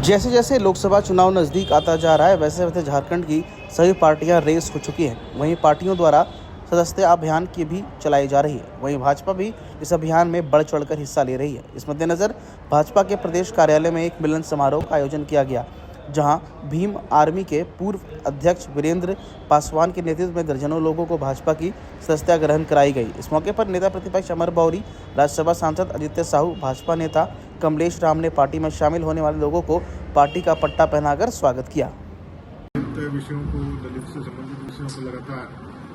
जैसे जैसे लोकसभा चुनाव नज़दीक आता जा रहा है वैसे वैसे झारखंड की सभी पार्टियां रेस हो चुकी हैं। वहीं पार्टियों द्वारा सदस्यता अभियान की भी चलाई जा रही है। वहीं भाजपा भी इस अभियान में बढ़ चढ़कर हिस्सा ले रही है। इस मद्देनज़र भाजपा के प्रदेश कार्यालय में एक मिलन समारोह का आयोजन किया गया, जहां भीम आर्मी के पूर्व अध्यक्ष वीरेंद्र पासवान के नेतृत्व में दर्जनों लोगों को भाजपा की सदस्यता ग्रहण कराई गई। इस मौके पर नेता प्रतिपक्ष अमर बौरी, राज्यसभा सांसद आदित्य साहू, भाजपा नेता कमलेश राम ने पार्टी में शामिल होने वाले लोगों को पार्टी का पट्टा पहनाकर स्वागत किया। विषयों को, दलित से संबंधित विषयों को लगातार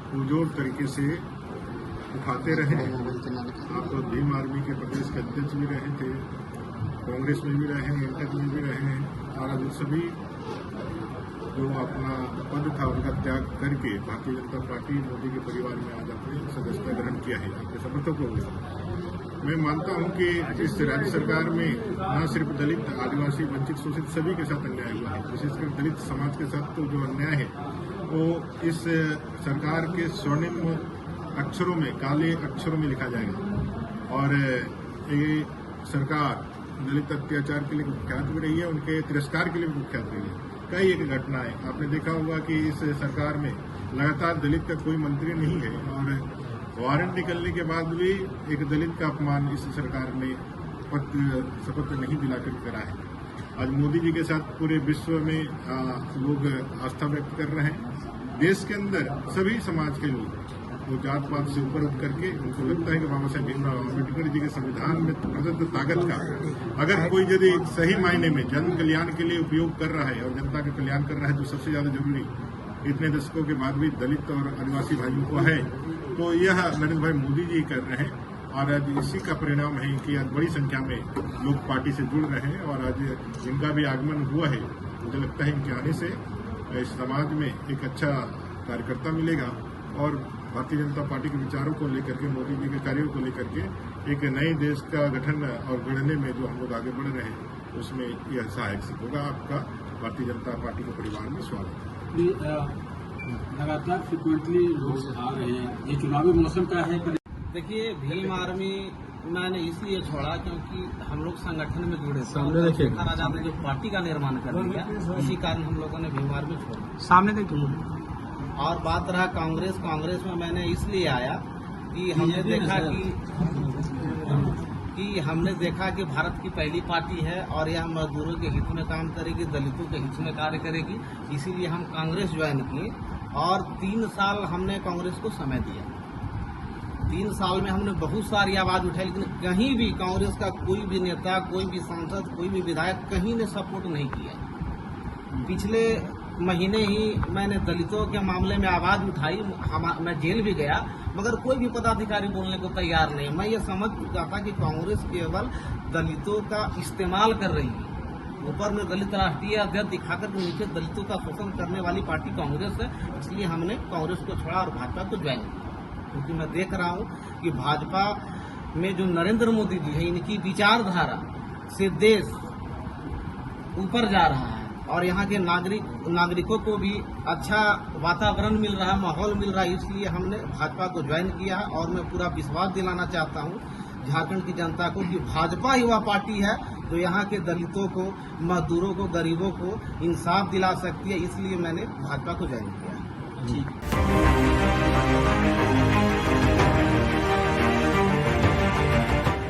पुरजोर तरीके से उठाते रहे। आप तो भीम आर्मी के प्रदेश के अध्यक्ष भी रहे थे, कांग्रेस में भी रहे, इंटक में भी रहे हैं, और आज सभी जो अपना पद था उनका त्याग करके भारतीय जनता पार्टी मोदी के परिवार में आज अपनी सदस्यता ग्रहण किया है। आपके समर्थकों को मैं मानता हूं कि इस राज्य सरकार में न सिर्फ दलित, आदिवासी, वंचित, शोषित सभी के साथ अन्याय हुआ है। विशेषकर दलित समाज के साथ तो जो अन्याय है वो इस सरकार के स्वर्णिम अक्षरों में, काले अक्षरों में लिखा जाएगा। और ये सरकार दलित अत्याचार के लिए कुख्यात भी रही है, उनके तिरस्कार के लिए भी कुख्यात रही है। कई एक घटनाएं आपने देखा होगा कि इस सरकार में लगातार दलित का कोई मंत्री नहीं है, और वारंट निकलने के बाद भी एक दलित का अपमान इस सरकार ने शपथ नहीं दिलाकर करा है। आज मोदी जी के साथ पूरे विश्व में लोग आस्था व्यक्त कर रहे हैं। देश के अंदर सभी समाज के लोग वो जात पात से ऊपर उठ करके उनको लगता है कि बाबा साहेब भीमराव अम्बेडकर जी के संविधान में प्रदत्त ताकत का अगर कोई यदि सही मायने में जन कल्याण के लिए उपयोग कर रहा है और जनता का कल्याण कर रहा है, तो सबसे ज्यादा जरूरी इतने दशकों के बाद भी दलित और आदिवासी भाइयों को है, तो यह नरेंद्र भाई मोदी जी कर रहे हैं। और आज इसी का परिणाम है कि आज बड़ी संख्या में लोग पार्टी से जुड़ रहे हैं, और आज जिनका भी आगमन हुआ है, मुझे लगता है इनके आने से इस समाज में एक अच्छा कार्यकर्ता मिलेगा, और भारतीय जनता पार्टी के विचारों को लेकर के, मोदी जी के कार्यों को लेकर के एक नए देश का गठन और गढ़ने में जो हम लोग आगे बढ़ रहे हैं, उसमें यह सहायक सिद्ध होगा। आपका भारतीय जनता पार्टी के परिवार में स्वागत है। लगातार फ्रिक्वेंटली लोग आ रहे हैं, ये चुनावी मौसम का है। देखिए, भीम आर्मी मैंने इसलिए छोड़ा क्योंकि हम लोग संगठन में जुड़े थे। राजा ने जो पार्टी का निर्माण कर दिया, इसी कारण हम लोगों ने भीम आर्मी छोड़ा। सामने देखिए। और बात रहा कांग्रेस में मैंने इसलिए आया कि हमने देखा कि भारत की पहली पार्टी है और यह मजदूरों के हित में काम करेगी, दलितों के हित में कार्य करेगी। इसीलिए हम कांग्रेस ज्वाइन किए, और 3 साल हमने कांग्रेस को समय दिया। 3 साल में हमने बहुत सारी आवाज उठाई, लेकिन कहीं भी कांग्रेस का कोई भी नेता, कोई भी सांसद, कोई भी विधायक कहीं ने सपोर्ट नहीं किया। पिछले महीने ही मैंने दलितों के मामले में आवाज उठाई, मैं जेल भी गया, मगर कोई भी पदाधिकारी बोलने को तैयार नहीं। मैं ये समझ चुका था कि कांग्रेस केवल दलितों का इस्तेमाल कर रही है। ऊपर में दलित राष्ट्रीय अध्यक्ष दिखाकर के नीचे दलितों का शोषण करने वाली पार्टी कांग्रेस है। इसलिए हमने कांग्रेस को छोड़ा और भाजपा को ज्वाइन किया, क्योंकि मैं देख रहा हूँ कि भाजपा में जो नरेंद्र मोदी जी है, इनकी विचारधारा से देश ऊपर जा रहा है, और यहाँ के नागरिकों को भी अच्छा वातावरण मिल रहा है, माहौल मिल रहा है। इसलिए हमने भाजपा को ज्वाइन किया है, और मैं पूरा विश्वास दिलाना चाहता हूँ झारखंड की जनता को कि भाजपा ही वह पार्टी है जो यहाँ के दलितों को, मजदूरों को, गरीबों को इंसाफ दिला सकती है। इसलिए मैंने भाजपा को ज्वाइन किया।